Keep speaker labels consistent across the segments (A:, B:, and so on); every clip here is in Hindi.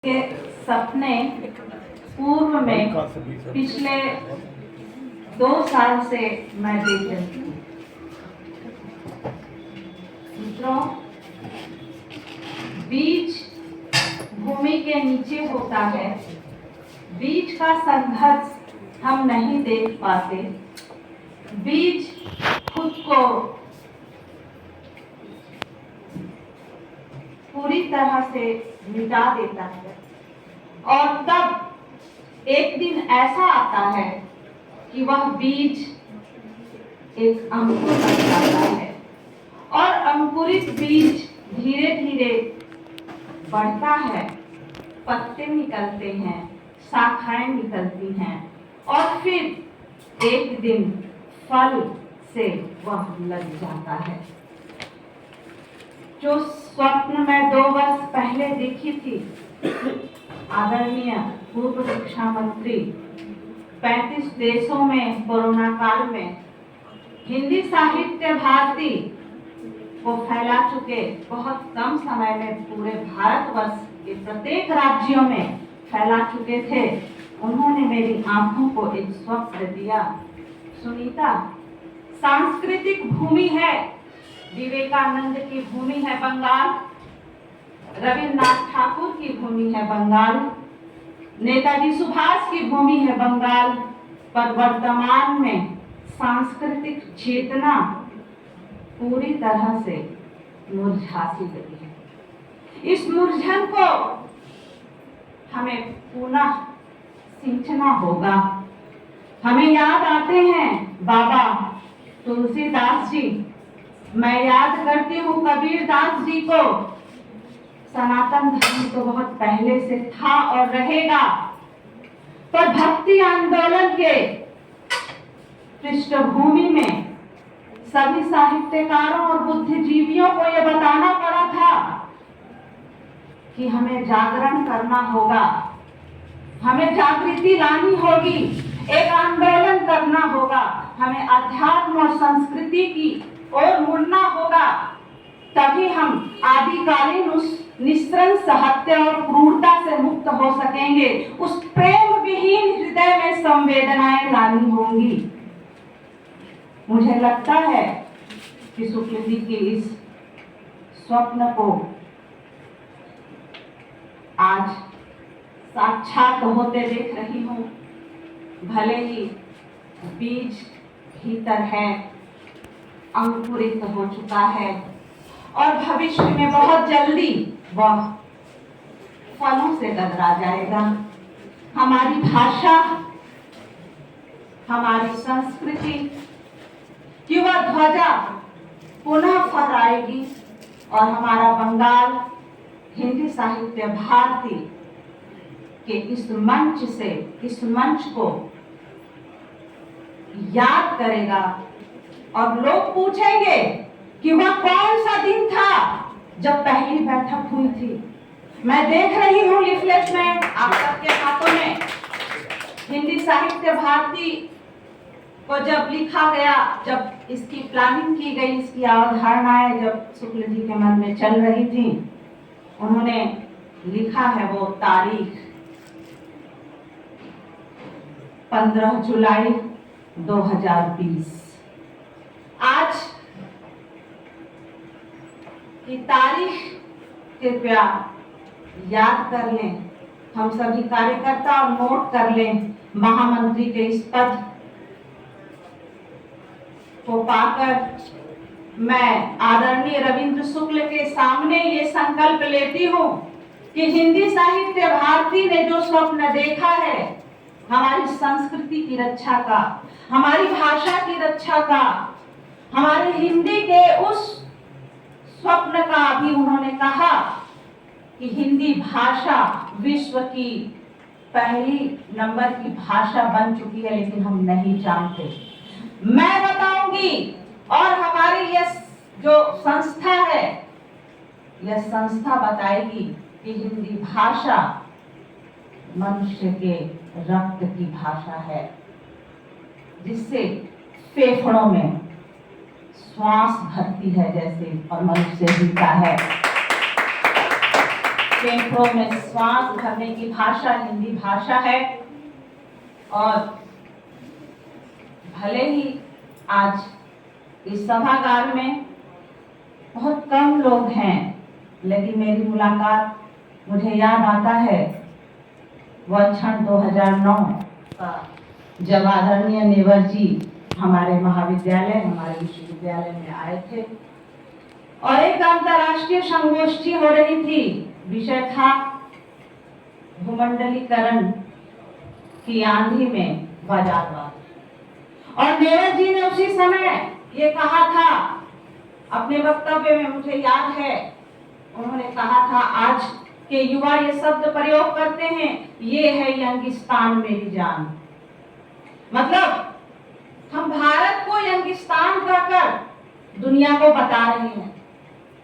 A: के सपने पूर्व में पिछले 2 साल से मैं देख रही हूँ। मित्रों, बीज भूमि के नीचे होता है। बीज का संघर्ष हम नहीं देख पाते। बीज खुद को पूरी तरह से मिटा देता है और तब एक दिन ऐसा आता है कि वह बीज एक अंकुर बन जाता है और अंकुरित बीज धीरे धीरे बढ़ता है, पत्ते निकलते हैं, शाखाएं निकलती हैं और फिर एक दिन फल से वह लग जाता है। जो स्वप्न मैं 2 वर्ष पहले देखी थी, आदरणीय पूर्व शिक्षा मंत्री 35 देशों में कोरोना काल में हिंदी साहित्य भारती को फैला चुके, बहुत कम समय में पूरे भारतवर्ष के प्रत्येक राज्यों में फैला चुके थे। उन्होंने मेरी आंखों को एक स्वप्न दिया। सुनीता, सांस्कृतिक भूमि है, विवेकानंद की भूमि है बंगाल, रविन्द्रनाथ ठाकुर की भूमि है बंगाल, नेताजी सुभाष की भूमि है बंगाल, पर वर्तमान में सांस्कृतिक चेतना पूरी तरह से मुरझा सी गई है। इस मुरझन को हमें पुनः सिंचना होगा। हमें याद आते हैं बाबा तुलसीदास जी, मैं याद करती हूँ कबीर दास जी को। सनातन धर्म तो बहुत पहले से था और रहेगा, पर भक्ति आंदोलन के पृष्ठभूमि में सभी साहित्यकारों और बुद्धिजीवियों को यह बताना पड़ा था कि हमें जागरण करना होगा, हमें जागृति लानी होगी, एक आंदोलन करना होगा, हमें अध्यात्म और संस्कृति की ओर मुड़ना होगा। तभी हम आदिकालीन उस निस्त्रंस हत्या और क्रूरता से मुक्त हो सकेंगे। उस प्रेम विहीन हृदय में संवेदनाएं लानी होंगी। मुझे लगता है कि सुकृति के इस स्वप्न को आज साक्षात होते देख रही हूँ। भले ही बीज भीतर है, अंकुरित हो चुका है और भविष्य में बहुत जल्दी वह फलों से गदरा जाएगा। हमारी भाषा, हमारी संस्कृति की वह ध्वजा पुनः फहराएगी और हमारा बंगाल हिंदी साहित्य भारती के इस मंच को याद करेगा और लोग पूछेंगे कि वह कौन सा दिन था जब पहली बैठक हुई थी। मैं देख रही हूँ लिफलेट में आप सबके हाथों में हिंदी साहित्य भारती को जब लिखा गया, जब इसकी प्लानिंग की गई, इसकी अवधारणाएं जब शुक्ल जी के मन में चल रही थी, उन्होंने लिखा है वो तारीख 15 जुलाई 2020। आज की तारीख कृपया याद कर लें, हम सभी कार्यकर्ता और नोट कर लें। महामंत्री के इस पद को पाकर मैं आदरणीय रविंद्र शुक्ल के सामने ये संकल्प लेती हूँ कि हिंदी साहित्य भारती ने जो स्वप्न देखा है, हमारी संस्कृति की रक्षा का, हमारी भाषा की रक्षा का, हमारे हिंदी के उस स्वप्न का भी उन्होंने कहा कि हिंदी भाषा विश्व की पहली नंबर की भाषा बन चुकी है, लेकिन हम नहीं जानते। मैं बताऊंगी और हमारी यह जो संस्था है, यह संस्था बताएगी कि हिंदी भाषा मनुष्य के रक्त की भाषा है, जिससे फेफड़ों में श्वास भरती है जैसे, और मनुष्य जीता है। फेफड़ों में श्वास भरने की भाषा हिंदी भाषा है। और भले ही आज इस सभागार में बहुत कम लोग हैं, लेकिन मेरी मुलाकात, मुझे याद आता है वह क्षण 2009 का, जब आदरणीय नेवर जी हमारे महाविद्यालय, हमारे विश्वविद्यालय में आए थे और एक अंतर्राष्ट्रीय संगोष्ठी हो रही थी। विषय था भूमंडलीकरण की आंधी में बाजारवाद। और नेवर जी ने उसी समय ये कहा था अपने वक्तव्य में, मुझे याद है उन्होंने कहा था, आज के युवा ये शब्द प्रयोग करते हैं, ये है यंगिस्तान मेरी जान। मतलब हम भारत को यंगिस्तान कहकर दुनिया को बता रहे हैं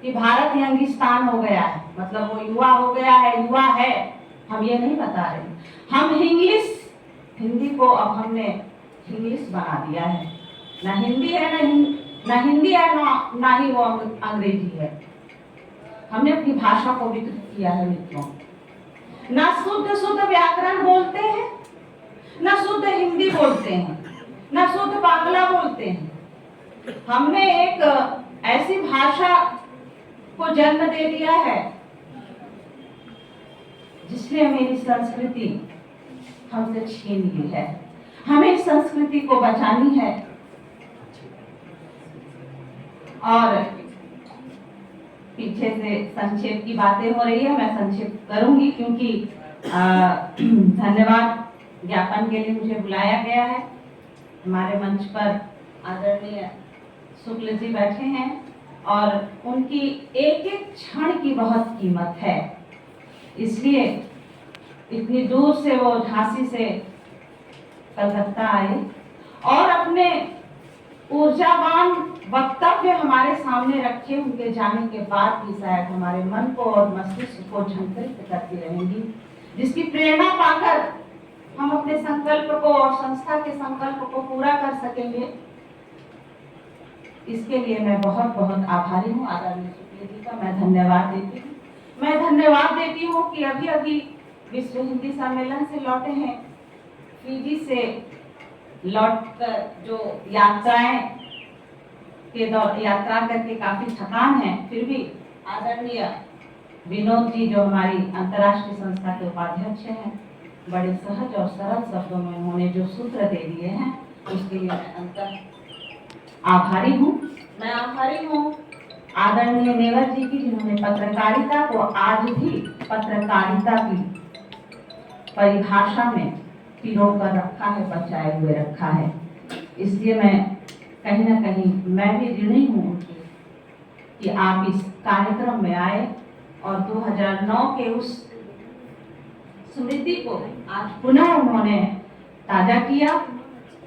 A: कि भारत यंगिस्तान हो गया है, मतलब वो युवा हो गया है, युवा है। हम ये नहीं बता रहे, हम हिंदी को अब हमने इंग्लिश बना दिया है। ना हिंदी है, ना ही वो अंग्रेजी है। हमने अपनी भाषा को विकृत किया है मित्रों। ना शुद्ध व्याकरण बोलते हैं, ना शुद्ध हिंदी बोलते हैं, ना शुद्ध बांग्ला बोलते हैं। हमने एक ऐसी भाषा को जन्म दे दिया है जिसने मेरी संस्कृति हमसे छीन ली है। हमें इस संस्कृति को बचानी है। और पीछे से संक्षेप की बातें हो रही है, मैं संक्षेप करूंगी क्योंकि धन्यवाद ज्ञापन के लिए मुझे बुलाया गया है। हमारे मंच पर आदरणीय शुक्ल जी बैठे हैं और उनकी एक एक क्षण की बहुत कीमत है, इसलिए इतनी दूर से वो झांसी से कलकत्ता आए और अपने ऊर्जावान वक्तव्य हमारे सामने रखे। उनके जाने के बाद भी शायद हमारे मन को और मस्तिष्क को झंकृत करती रहेंगी, जिसकी प्रेरणा पाकर हम अपने संकल्प को और संस्था के संकल्प को पूरा कर सकेंगे। इसके लिए मैं बहुत बहुत आभारी हूँ आदरणीय शुक्ल जी का। मैं धन्यवाद देती हूँ कि अभी अभी विश्व हिंदी सम्मेलन से लौटे हैं, फिजी से लौटकर जो यात्रा करके काफी थकान है, फिर भी आदरणीय विनोद जी जो हमारी अंतर्राष्ट्रीय संस्था के उपाध्यक्ष हैं, बड़े सहज और सरल शब्दों में उन्होंने जो सूत्र दे दिए हैं, उसके लिए मैं आभारी हूँ। मैं आभारी हूँ आदरणीय नेवर जी की, जिन्होंने पत्रकारिता को आज भी पत्रकारिता की परिभाषा में पिरो कर रखा है, बचाए हुए रखा है। इसलिए मैं कहीं ना कहीं मैं भी ऋणी हूँ उनकी कि आप इस कार्यक्रम में आए और 2009 के उस स्मृति को आज पुनः उन्होंने ताजा किया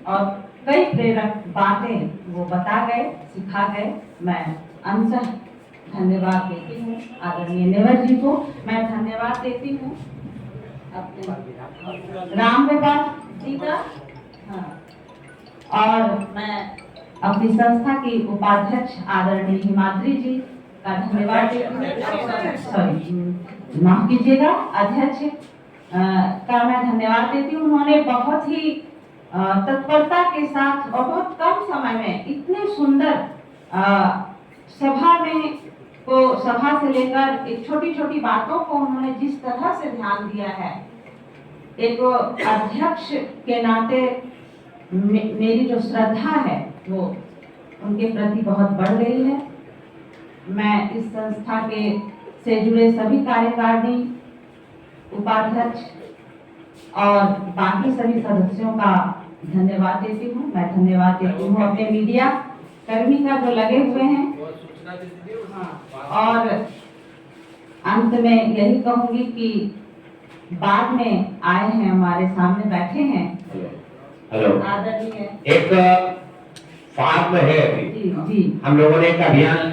A: और कई प्रेरक बातें वो बता गए, सिखा गए। मैं अंशतः धन्यवाद देती हूँ आदरणीय नेवर जी को। मैं धन्यवाद देती हूँ अपने राम गोपाल जी का, हाँ, और मैं अपनी संस्था की उपाध्यक्ष आदरणीय हिमाद्री जी का धन्यवाद देती हूँ, माफ कीजिएगा, अध्यक्ष का मैं धन्यवाद देती हूँ। उन्होंने बहुत ही तत्परता के साथ और बहुत कम समय में इतने सुंदर सभा से लेकर एक छोटी छोटी बातों को उन्होंने जिस तरह से ध्यान दिया है, एक अध्यक्ष के नाते मेरी जो श्रद्धा है वो उनके प्रति बहुत बढ़ गई है। मैं इस संस्था के से जुड़े सभी कार्यकारिणी, उपाध्यक्ष और बाकी सभी सदस्यों का धन्यवाद देती हूँ। मैं धन्यवाद देती हूँ अपने मीडिया कर्मी का जो लगे हुए हैं। और अंत में यही कहूंगी कि बाद में आए हैं, हमारे सामने बैठे हैं।
B: हेलो,
A: आदरणीय
B: एक फार्म है अभी,
A: जी,
B: हम लोगों ने एक अभियान